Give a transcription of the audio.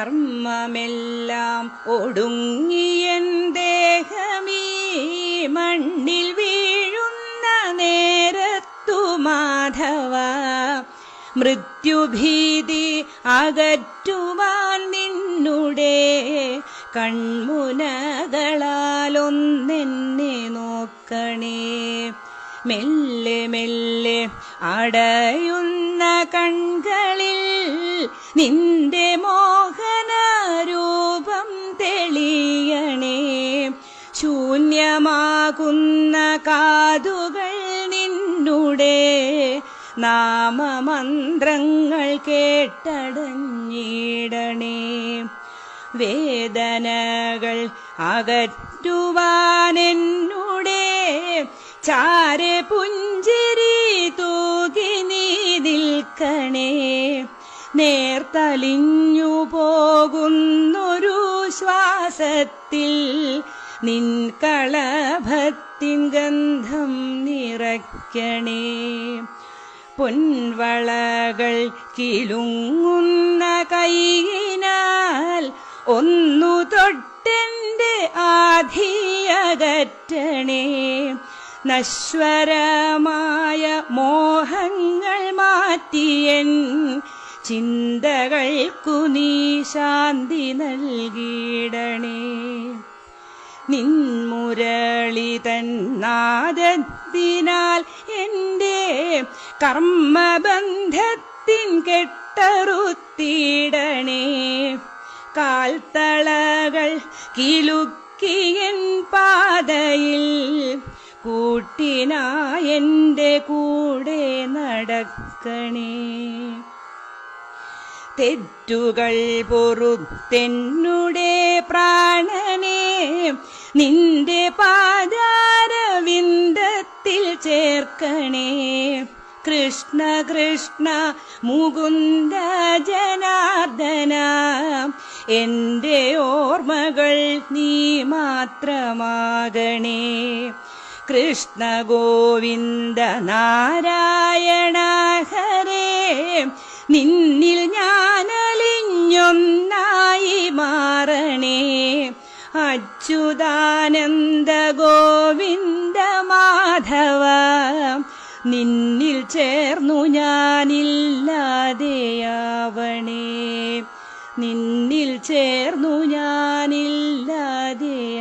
കർമ്മമെല്ലാം ഒടുങ്ങിയൻ ദേഹമീ മണ്ണിൽ വീഴുന്ന നേരത്തു മാധവ മൃത്യുഭീതി അകറ്റുവാൻ നിന്നുടെ കൺമുനകളാലൊന്നെന്നെ നോക്കണേ. മെല്ലെ മെല്ലെ അടയുന്ന കൺകളിൽ നിന്റെ മോഹനരൂപം തെളിയണേ. ശൂന്യമാകുന്ന കാതുകൾ നിന്നുടെ നാമമന്ത്രങ്ങൾ കേട്ടടഞ്ഞിടണേ. വേദനകൾ അകറ്റുവാനെന്നുടെ ചാരെ പുഞ്ചിരി തൂകി നീ നിൽക്കണേ. നേർത്തലിഞ്ഞു പോകുന്നൊരു ശ്വാസത്തിൽ നിൻ കളഭത്തിൻ ഗന്ധം നിറയ്ക്കണേ. പൊൻവളകൾ കിലുങ്ങുന്ന കൈയിനാൽ ഒന്നു തൊട്ടെന്റെ ആധിയകറ്റണേ. നശ്വരമായ മോഹങ്ങൾ മാറ്റിയൻ ചിന്തകൾക്കു നീ ശാന്തി നൽകിയിടണേ. നിൻമുരളി തന്നാദത്തിനാൽ എൻ്റെ കർമ്മബന്ധത്തിൻ കെട്ടറുത്തിടണേ. കാൽത്തളകൾ കിലുക്കിയൻ പാതയിൽ കൂട്ടിനായെൻ്റെ കൂടെ നടക്കണേ. തെറ്റുകൾ പൊറുത്തെന്നുടെ പ്രാണനെ നിന്റെ പാദാരവിന്ദത്തിൽ ചേർക്കണേ. കൃഷ്ണ കൃഷ്ണ മുകുന്ദ ജനാർദ്ദന എൻ്റെ ഓർമ്മകൾ നീ മാത്രമാകണേ. കൃഷ്ണ ഗോവിന്ദ നാരായണ ഹരേ നിന്നിൽ ഞാനലിഞ്ഞൊന്നായി മാറണേ. അച്യുതാനന്ദ ഗോവിന്ദ മാധവ നിന്നിൽ ചേർന്നു ഞാനില്ലാതെയാവണേ. നിന്നിൽ ചേർന്നു ഞാനില്ലാതെയാവണേ.